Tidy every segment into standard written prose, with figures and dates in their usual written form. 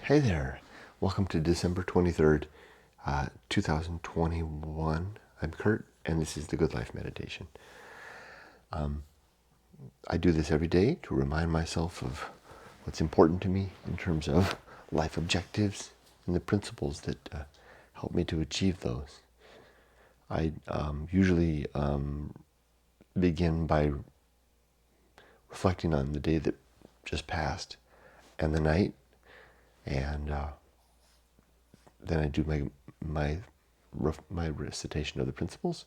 Hey there. Welcome to December 23rd, 2021. I'm Kurt, and this is the Good Life Meditation. I do this every day to remind myself of what's important to me in terms of life objectives and the principles that help me to achieve those. I usually begin by reflecting on the day that just passed and the night, and then I do my recitation of the principles,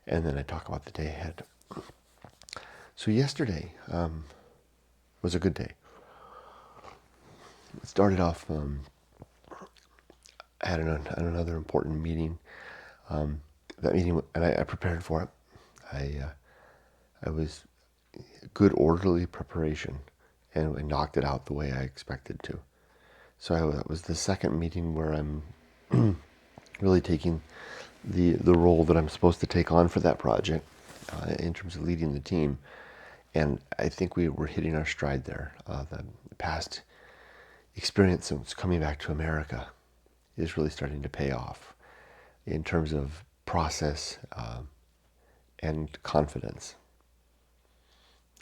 and then I talk about the day ahead. So yesterday was a good day. It started off. I had another important meeting. That meeting, and I prepared for it. I was good orderly preparation, and I knocked it out the way I expected to. So that was the second meeting where I'm really taking the role that I'm supposed to take on for that project in terms of leading the team. And I think we were hitting our stride there. The past experience since coming back to America is really starting to pay off in terms of process and confidence.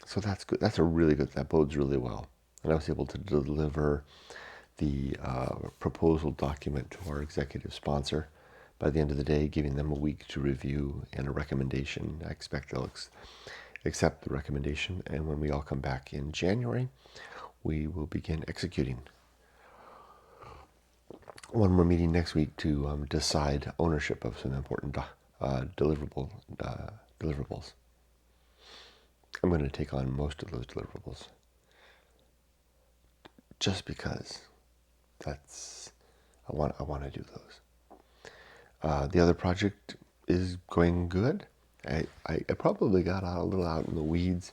So that's good. That's a really good, that bodes really well. And I was able to deliver the proposal document to our executive sponsor by the end of the day, giving them a week to review and a recommendation. I expect they'll accept the recommendation, and when we all come back in January, we will begin executing. One more meeting next week to decide ownership of some important deliverables. I'm going to take on most of those deliverables just because I want to do those. The other project is going good. I probably got a little out in the weeds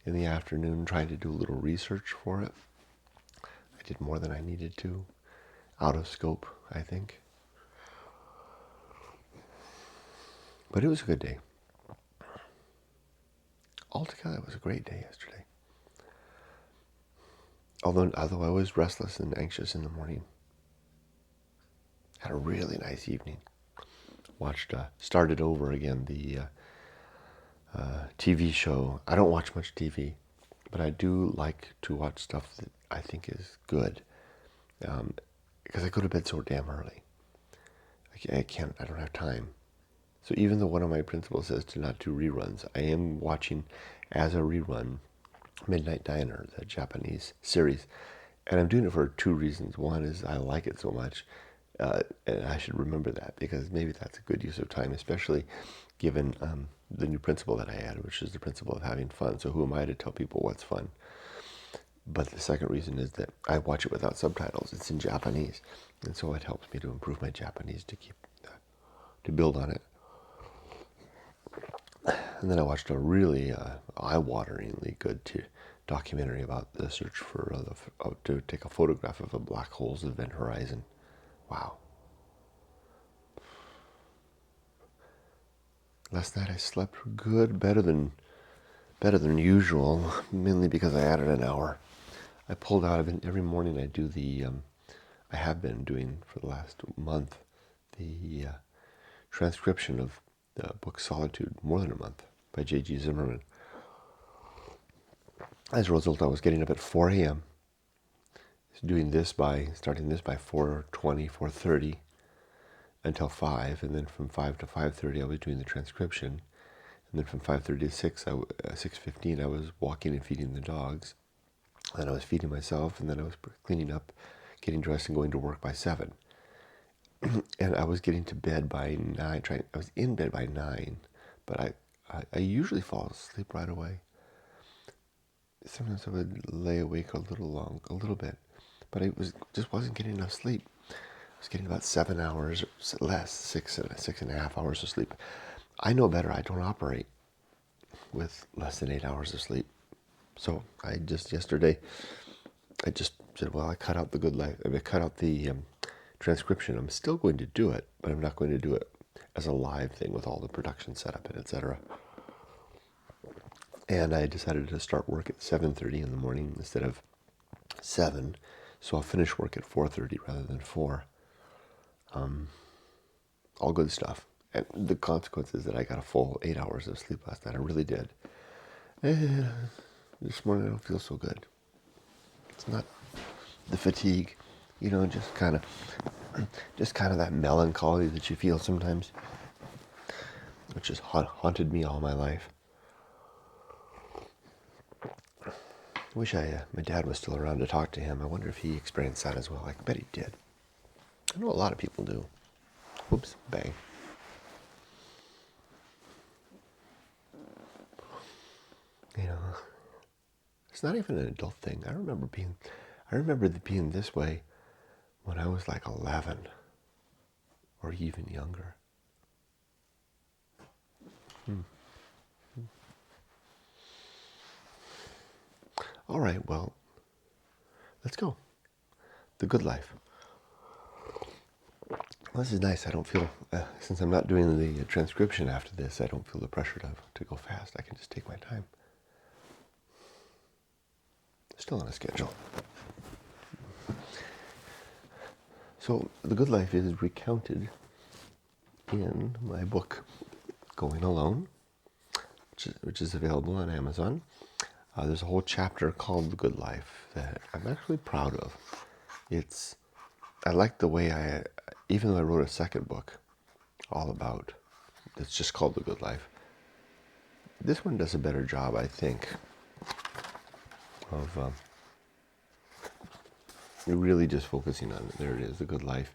in the afternoon trying to do a little research for it. I did more than I needed to. Out of scope, I think. But it was a good day. Altogether, it was a great day yesterday. Although I was restless and anxious in the morning. Had a really nice evening. Started over again the TV show. I don't watch much TV, but I do like to watch stuff that I think is good. Because I go to bed so damn early. I don't have time. So even though one of my principles says to not do reruns, I am watching as a rerun Midnight Diner, the Japanese series. And I'm doing it for two reasons. One is I like it so much, and I should remember that because maybe that's a good use of time, especially given the new principle that I had, which is the principle of having fun. So who am I to tell people what's fun? But the second reason is that I watch it without subtitles. It's in Japanese, and so it helps me to improve my Japanese to build on it. And then I watched a really eye-wateringly good documentary about the search for to take a photograph of a black hole's event horizon. Wow. Last night I slept good, better than usual, mainly because I added an hour. I pulled out of it every morning. I do I have been doing for the last month the transcription of the book Solitude, more than a month, by J.G. Zimmerman. As a result, I was getting up at 4 a.m., starting this by 4:20, 4:30 until 5, and then from 5 to 5:30 I was doing the transcription, and then from 5:30 to 6:15 I was walking and feeding the dogs, then I was feeding myself, and then I was cleaning up, getting dressed, and going to work by 7. And I was getting to bed by 9. I was in bed by 9, but I usually fall asleep right away. Sometimes I would lay awake a little bit, but I just wasn't getting enough sleep. I was getting about 7 hours less, 6.5 hours of sleep. I know better. I don't operate with less than 8 hours of sleep. So yesterday, I just said, well, I cut out the good life. I cut out the transcription. I'm still going to do it, but I'm not going to do it as a live thing with all the production setup and etc. And I decided to start work at 7:30 in the morning instead of 7, So I'll finish work at 4:30 rather than 4. All good stuff. And the consequence is that I got a full 8 hours of sleep last night. I really did. And this morning I don't feel so good. It's not the fatigue, just kind of that melancholy that you feel sometimes, which has haunted me all my life. I wish my dad was still around to talk to him. I wonder if he experienced that as well. I bet he did. I know a lot of people do. Whoops, bang. It's not even an adult thing. I remember being this way when I was like 11 or even younger. All right, well, let's go. The good life. Well, this is nice. I don't feel, since I'm not doing the transcription after this, I don't feel the pressure to go fast. I can just take my time. Still on a schedule. So the good life is recounted in my book, Going Alone, which is available on Amazon. There's a whole chapter called The Good Life that I'm actually proud of. I like the way even though I wrote a second book all about, it's just called The Good Life, this one does a better job, I think, of really just focusing on it. There it is, The Good Life.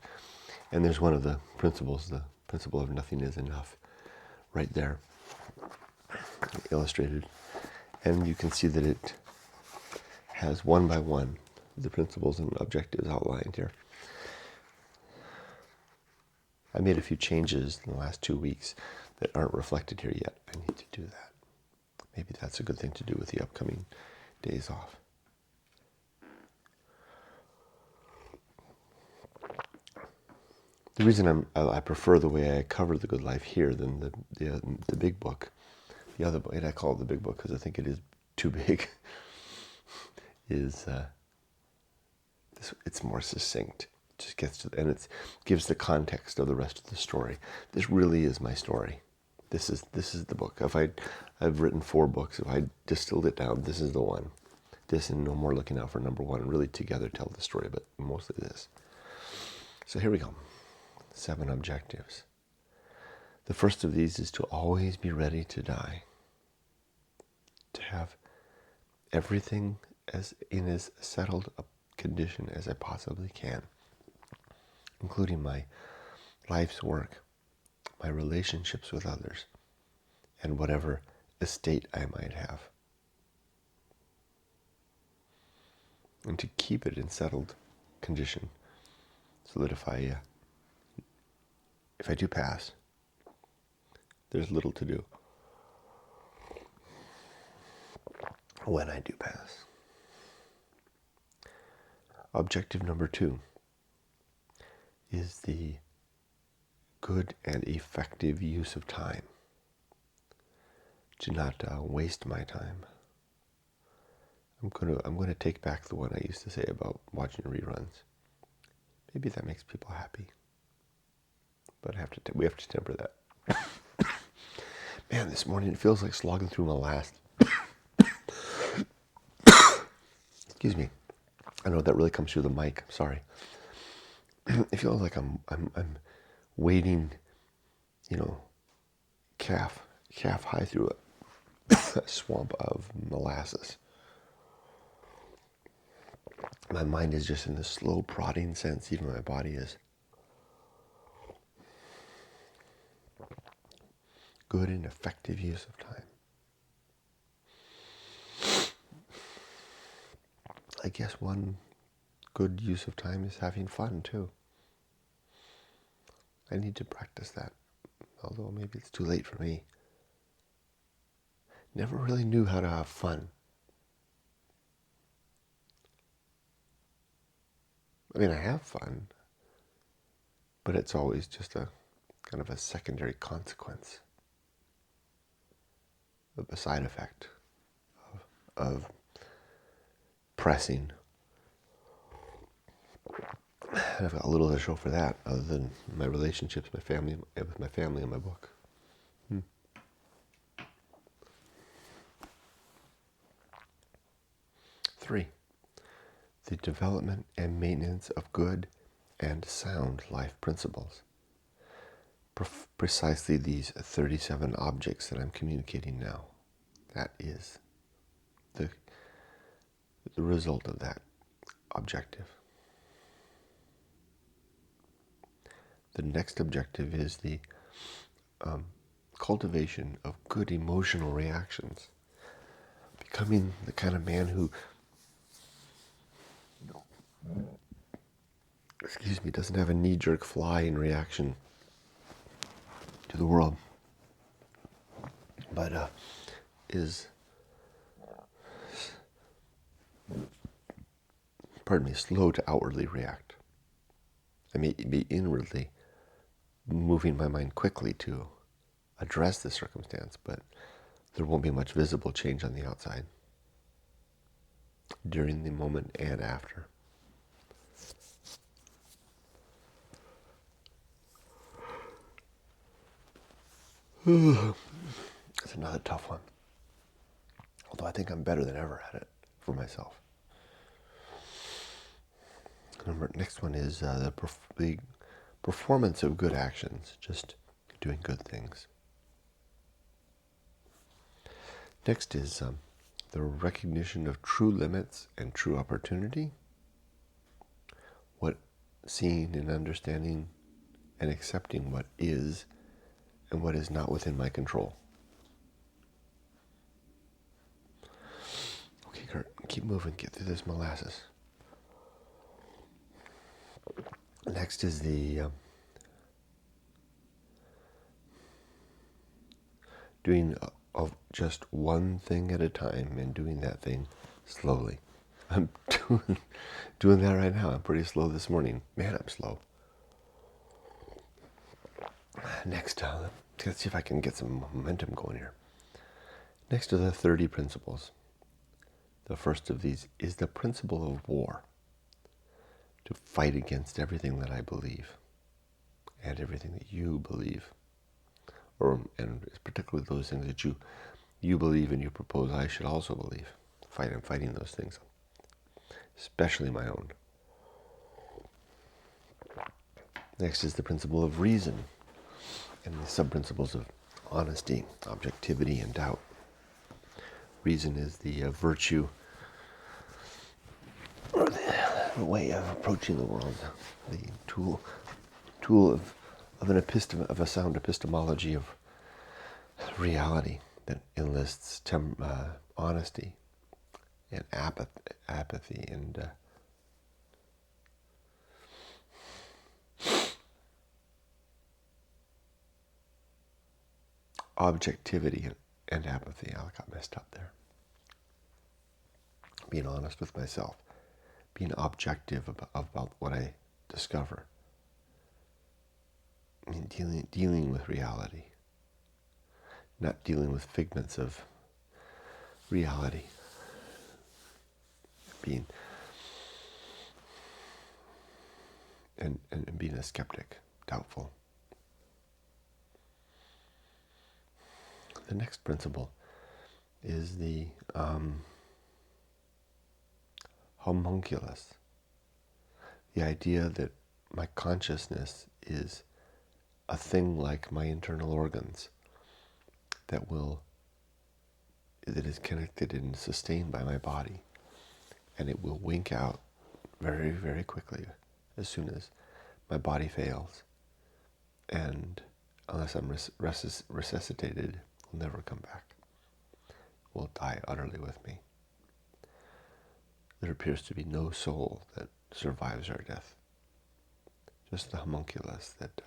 And there's one of the principles, the principle of nothing is enough, right there, illustrated. And you can see that it has one by one the principles and objectives outlined here. I made a few changes in the last 2 weeks that aren't reflected here yet. I need to do that. Maybe that's a good thing to do with the upcoming days off. The reason I prefer the way I cover The Good Life here than the big book, the other book, and I call it the big book because I think it is too big, is it's more succinct. It just gets to, and it gives the context of the rest of the story. This really is my story. This is the book. I've written 4 books. If I distilled it down, this is the one. This and No More Looking Out for Number One really together tell the story, but mostly this. So here we go. 7 objectives. The first of these is to always be ready to die. To have everything in as settled a condition as I possibly can, including my life's work, my relationships with others, and whatever estate I might have. And to keep it in settled condition, so that if I do pass, there's little to do when I do pass. Objective number 2 is the good and effective use of time. To not waste my time. I'm going to take back the one I used to say about watching reruns. Maybe that makes people happy, but we have to temper that. Man, this morning it feels like slogging through my last. Excuse me. I know that really comes through the mic. I'm sorry. It feels like I'm wading, calf high through a swamp of molasses. My mind is just in this slow prodding sense, even my body is. Good and effective use of time. I guess one good use of time is having fun too. I need to practice that, although maybe it's too late for me. Never really knew how to have fun. I mean, I have fun, but it's always just a kind of a secondary consequence, a side effect of pressing. kind of got a little to show for that, other than my relationships, with my family, and my book. 3, the development and maintenance of good and sound life principles. Precisely these 37 objects that I'm communicating now. That is the result of that objective. The next objective is the cultivation of good emotional reactions. Becoming the kind of man who, doesn't have a knee-jerk flying reaction to the world, but is, slow to outwardly react. I may be inwardly moving my mind quickly to address the circumstance, but there won't be much visible change on the outside during the moment and after. It's another tough one. Although I think I'm better than ever at it for myself. Next one is the performance of good actions, just doing good things. Next is the recognition of true limits and true opportunity. Seeing and understanding and accepting what is and what is not within my control. Okay, Kurt, keep moving, get through this molasses. Next is the doing of just one thing at a time and doing that thing slowly. I'm doing that right now. I'm pretty slow this morning. Man, I'm slow. Next, let's see if I can get some momentum going here. Next are the 30 principles. The first of these is the principle of war. To fight against everything that I believe and everything that you believe. And particularly those things that you believe and you propose I should also believe. I'm fighting those things, especially my own. Next is the principle of reason and the sub-principles of honesty, objectivity, and doubt. Reason is the virtue or the way of approaching the world, the tool of a sound epistemology of reality that enlists honesty and apathy and objectivity and apathy. I got messed up there. Being honest with myself, being objective about what I discover. I mean, dealing with reality, not dealing with figments of reality. Being and being a skeptic, doubtful. The next principle is the homunculus. The idea that my consciousness is a thing like my internal organs that is connected and sustained by my body, and it will wink out very, very quickly as soon as my body fails, and unless I'm resuscitated, will never come back. Will die utterly with me. There appears to be no soul that survives our death. Just the homunculus that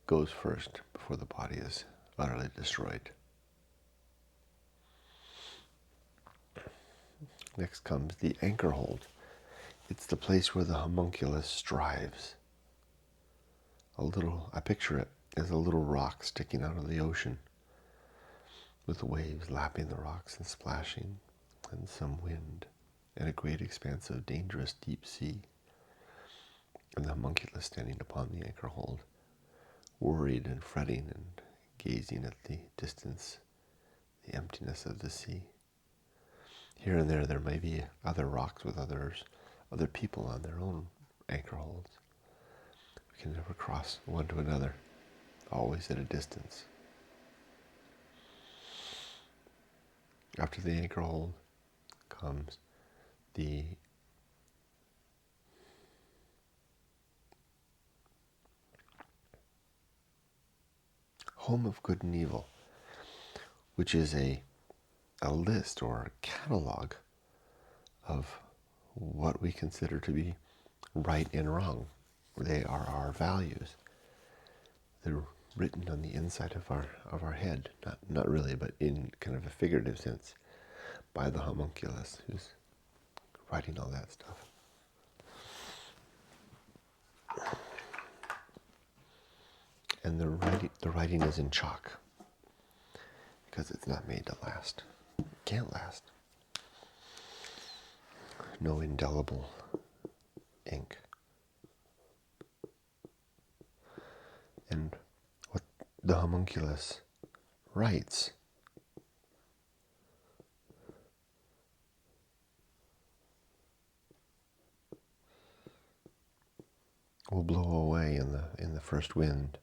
goes first before the body is utterly destroyed. Next comes the Anchorhold. It's the place where the homunculus strives. I picture it as a little rock sticking out of the ocean, with the waves lapping the rocks and splashing, and some wind, and a great expanse of dangerous deep sea. and the homunculus standing upon the Anchorhold, worried and fretting and gazing at the distance, the emptiness of the sea. Here and there may be other rocks with other people on their own Anchorholds. We can never cross one to another, always at a distance. After the Anchorhold comes the home of good and evil, which is a list or a catalog of what we consider to be right and wrong. They are our values. They're written on the inside of our head, not really, but in kind of a figurative sense, by the homunculus who's writing all that stuff. And the writing is in chalk because it's not made to last. It can't last. No indelible ink. And what the homunculus writes will blow away in the first wind.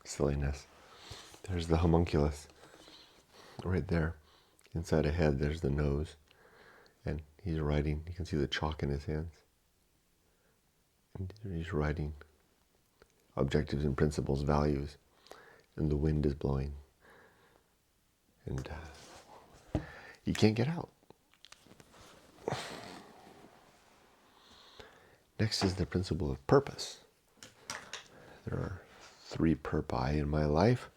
Silliness. There's the homunculus right there. Inside a head, there's the nose. And he's writing. You can see the chalk in his hands. And he's writing objectives and principles, values. And the wind is blowing. And he can't get out. Next is the principle of purpose. There are 3 purpose in my life.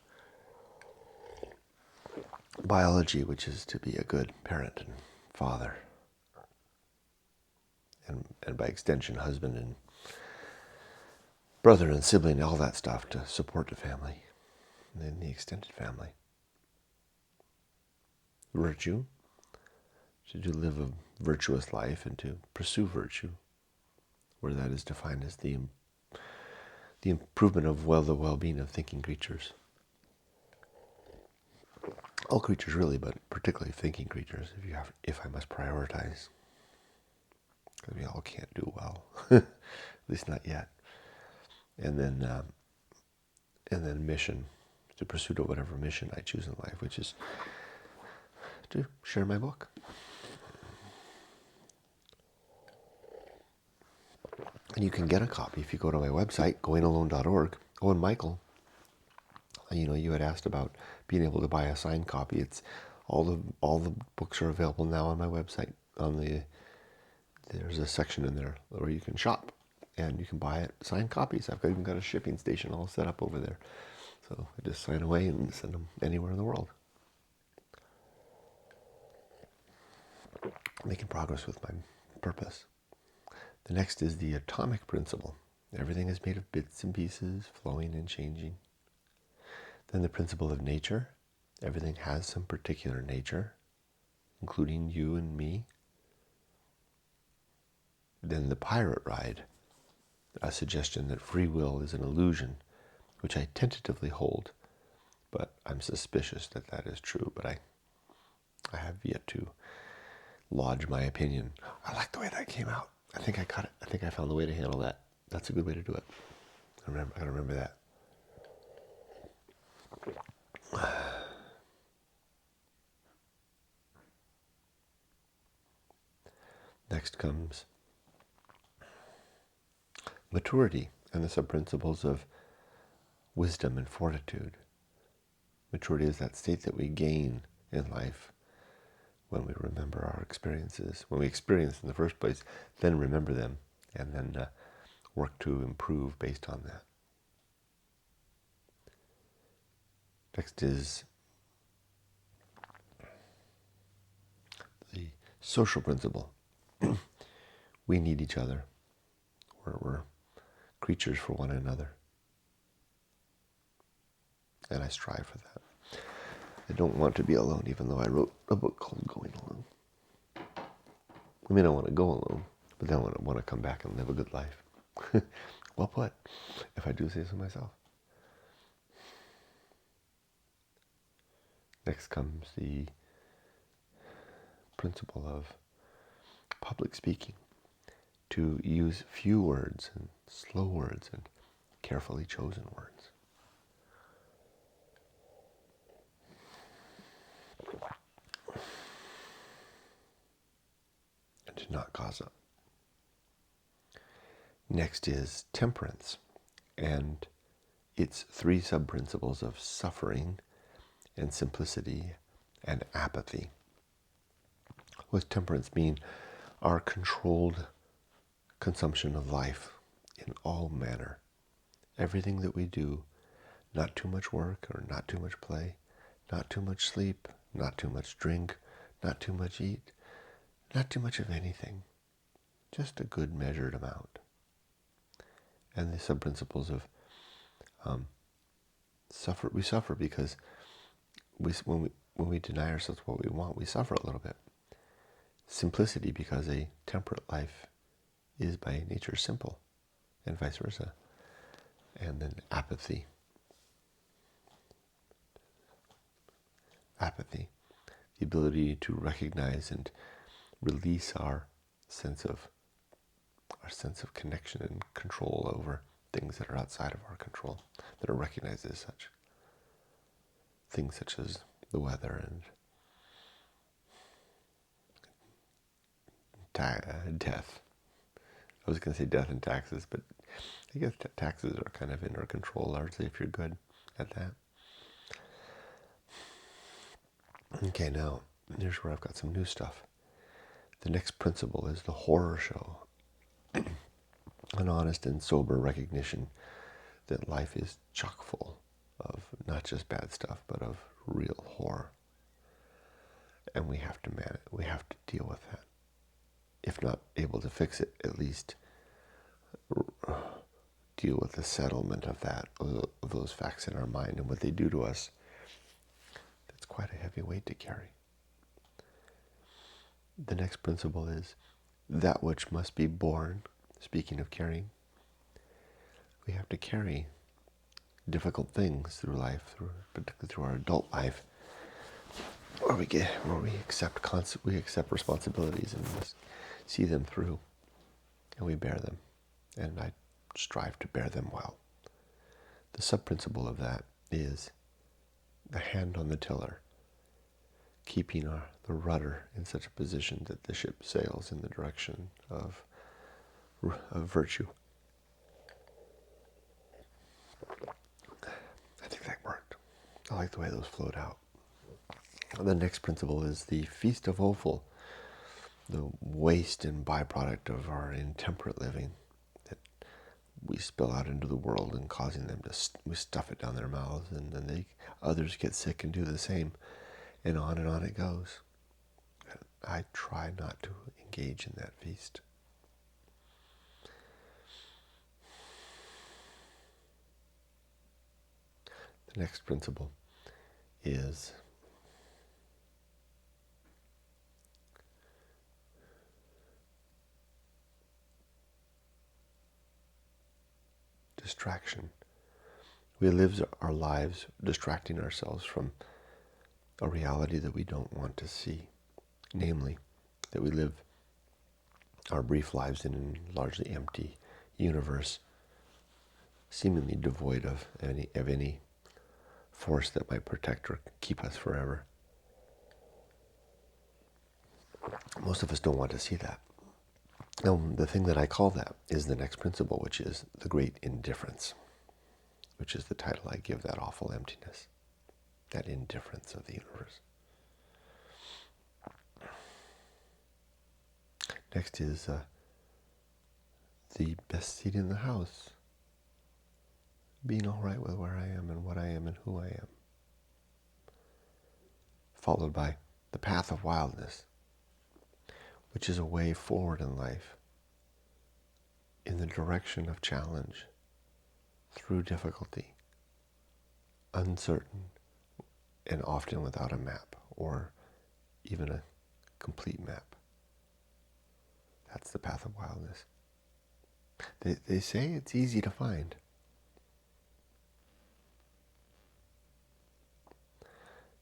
Biology, which is to be a good parent and father. And by extension, husband and brother and sibling, all that stuff to support the family. And then the extended family. Virtue, to live a virtuous life and to pursue virtue, where that is defined as the improvement of the well-being of thinking creatures. All creatures really, but particularly thinking creatures, if I must prioritize. Because we all can't do well, at least not yet. And then mission, the pursuit of whatever mission I choose in life, which is to share my book. And you can get a copy if you go to my website, goingalone.org. Oh, and Michael, you had asked about being able to buy a signed copy. It's all the books are available now on my website. There's a section in there where you can shop and you can buy it, signed copies. I've even got a shipping station all set up over there. So I just sign away and send them anywhere in the world. Making progress with my purpose. The next is the atomic principle. Everything is made of bits and pieces, flowing and changing. Then the principle of nature. Everything has some particular nature, including you and me. Then the pirate ride, a suggestion that free will is an illusion, which I tentatively hold, but I'm suspicious that that is true, but I have yet to lodge my opinion. I like the way that came out. I think I got it. I think I found the way to handle that. That's a good way to do it. I gotta remember that. Next comes maturity and the sub-principles of wisdom and fortitude. Maturity is that state that we gain in life when we remember our experiences. When we experience in the first place, then remember them, and then work to improve based on that. Next is the social principle. We need each other. We're creatures for one another. And I strive for that. I don't want to be alone, even though I wrote a book called Going Alone. I mean, I want to go alone, but then I want to come back and live a good life. Well put, if I do say so myself. Next comes the principle of public speaking. To use few words and slow words and carefully chosen words. And to not gossip. Next is temperance and its three sub-principles of suffering and simplicity and apathy. What does temperance mean? Our controlled consumption of life in all manner. Everything that we do, not too much work or not too much play, not too much sleep, not too much drink, not too much eat, not too much of anything. Just a good measured amount. And the sub-principles of we suffer because when we deny ourselves what we want, we suffer a little bit. Simplicity, because a temperate life is by nature simple, and vice versa. And then apathy. Apathy, the ability to recognize and release our sense of connection and control over things that are outside of our control, that are recognized as such. Things such as the weather and death. I was going to say death and taxes, but I guess taxes are kind of in our control largely if you're good at that. Okay, now here's where I've got some new stuff. The next principle is the horror show. An honest and sober recognition that life is chock full of not just bad stuff, but of real horror. And we have to manage, we have to deal with that. If not able to fix it, at least deal with the settlement of that, of those facts in our mind and what they do to us. That's quite a heavy weight to carry. The next principle is that which must be borne. Speaking of carrying, we have to carry difficult things through life, particularly through our adult life, where we accept responsibilities and see them through, and we bear them, and I strive to bear them well. The sub-principle of that is the hand on the tiller, keeping the rudder in such a position that the ship sails in the direction of virtue. I think that worked. I like the way those flowed out. The next principle is the Feast of Offal, the waste and byproduct of our intemperate living that we spill out into the world and causing them we stuff it down their mouths, and then others get sick and do the same, and on it goes. And I try not to engage in that feast. The next principle is distraction. We live our lives distracting ourselves from a reality that we don't want to see. Namely, that we live our brief lives in a largely empty universe, seemingly devoid of any force that might protect or keep us forever. Most of us don't want to see that. Now, the thing that I call that is the next principle, which is the Great Indifference, which is the title I give that awful emptiness, that indifference of the universe. Next is the best seat in the house, being all right with where I am and what I am and who I am. followed by the Path of Wildness, which is a way forward in life in the direction of challenge through difficulty, uncertain, and often without a map or even a complete map. That's the Path of Wildness. They say it's easy to find.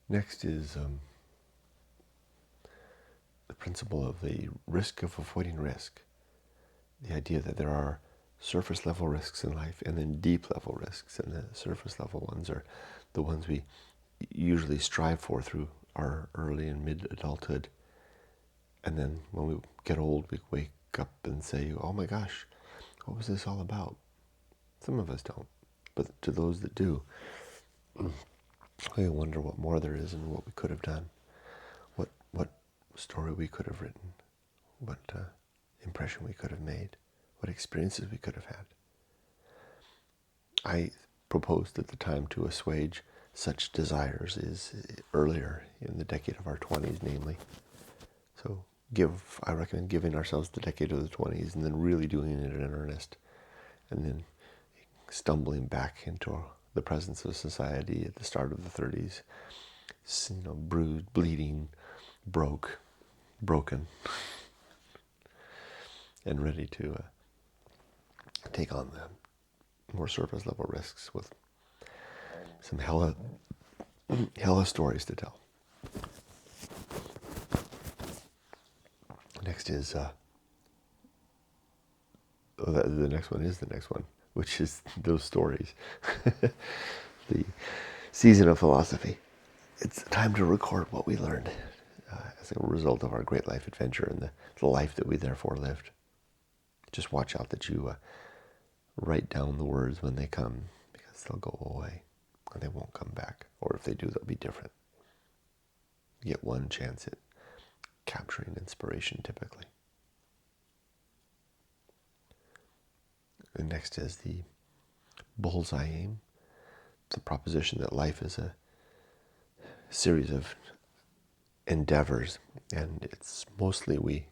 Next is the principle of the risk of avoiding risk. The idea that there are surface level risks in life and then deep level risks, and the surface level ones are the ones we usually strive for through our early and mid adulthood. And then when we get old, we wake up and say, oh my gosh, what was this all about? Some of us don't, but to those that do, we wonder what more there is and what we could have done, what story we could have written, what impression we could have made, what experiences we could have had. I proposed at the time to assuage such desires is earlier in the decade of our 20s, namely. So I recommend giving ourselves the decade of the 20s and then really doing it in earnest, and then stumbling back into the presence of society at the start of the 30s, bruised, bleeding, broken, and ready to take on the more surface level risks with some hella stories to tell. Next is the next one, which is those stories. The season of philosophy. It's time to record what we learned as a result of our great life adventure and the life that we therefore lived. Just watch out that you write down the words when they come, because they'll go away and they won't come back. Or if they do, they'll be different. You get one chance at capturing inspiration, typically. And next is the bullseye aim. The proposition that life is a series of endeavors, and it's mostly we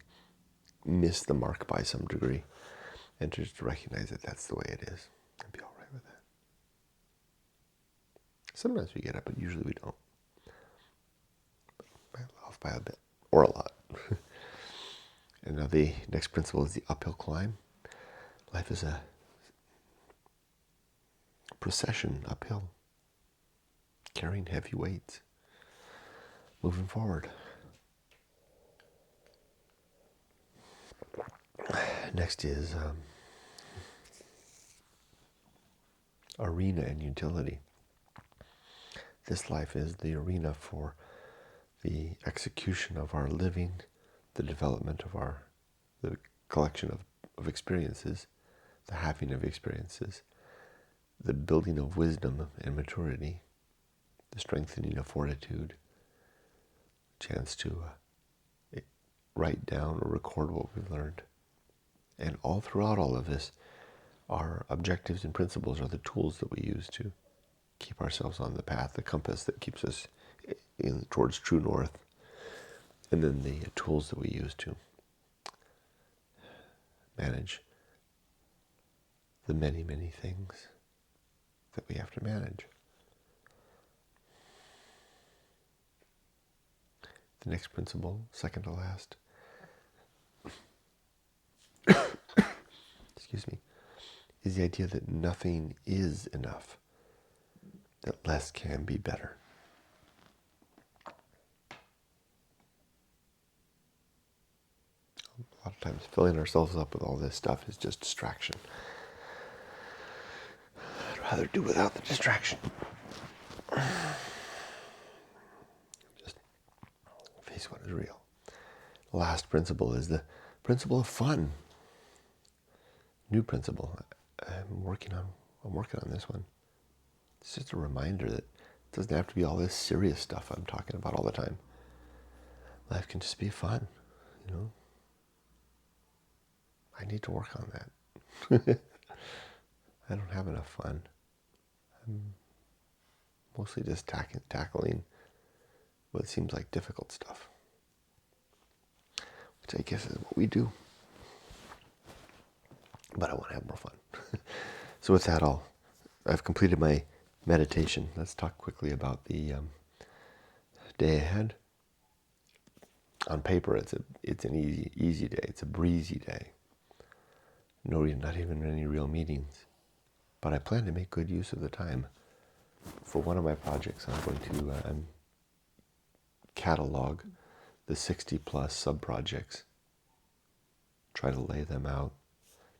miss the mark by some degree, and just to recognize that that's the way it is and be all right with that. Sometimes we get it, but usually we don't. Off by a bit or a lot. And now the next principle is the uphill climb. Life is a procession uphill, carrying heavy weights, moving forward. Next is arena and utility. This life is the arena for the execution of our living, the development of the collection of experiences, the having of experiences, the building of wisdom and maturity, the strengthening of fortitude, chance to write down or record what we've learned. And all throughout all of this, our objectives and principles are the tools that we use to keep ourselves on the path, the compass that keeps us towards true north, and then the tools that we use to manage the many, many things that we have to manage. The next principle, second to last, excuse me, is the idea that nothing is enough, that less can be better. A lot of times filling ourselves up with all this stuff is just distraction. I'd rather do without the distraction. Just face what is real. The last principle is the principle of fun. New principle. I'm working on this one. It's just a reminder that it doesn't have to be all this serious stuff I'm talking about all the time. Life can just be fun, I need to work on that. I don't have enough fun. I'm mostly just tackling what seems like difficult stuff, which I guess is what we do. But I want to have more fun. So with that, I've completed my meditation. Let's talk quickly about the day ahead. On paper, it's an easy day. It's a breezy day. Not even any real meetings. But I plan to make good use of the time. For one of my projects, I'm going to catalog the 60 plus sub-projects. Try to lay them out.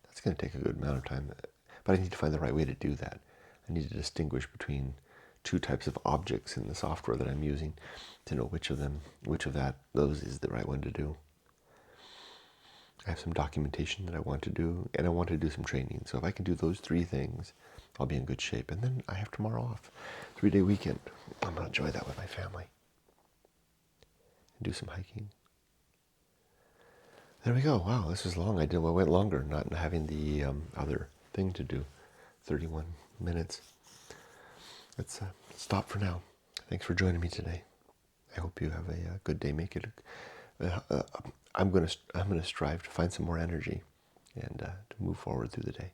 That's going to take a good amount of time. But I need to find the right way to do that. I need to distinguish between two types of objects in the software that I'm using to know which of those is the right one to do. I have some documentation that I want to do, and I want to do some training. So if I can do those three things, I'll be in good shape. And then I have tomorrow off, 3-day weekend. I'm going to enjoy that with my family and do some hiking. There we go. Wow, this was long. I went longer, not having the other thing to do. 31 minutes. Let's stop for now. Thanks for joining me today. I hope you have a good day. Make it. I'm gonna strive to find some more energy and to move forward through the day.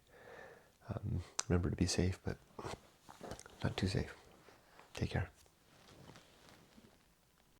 Remember to be safe, but not too safe. Take care.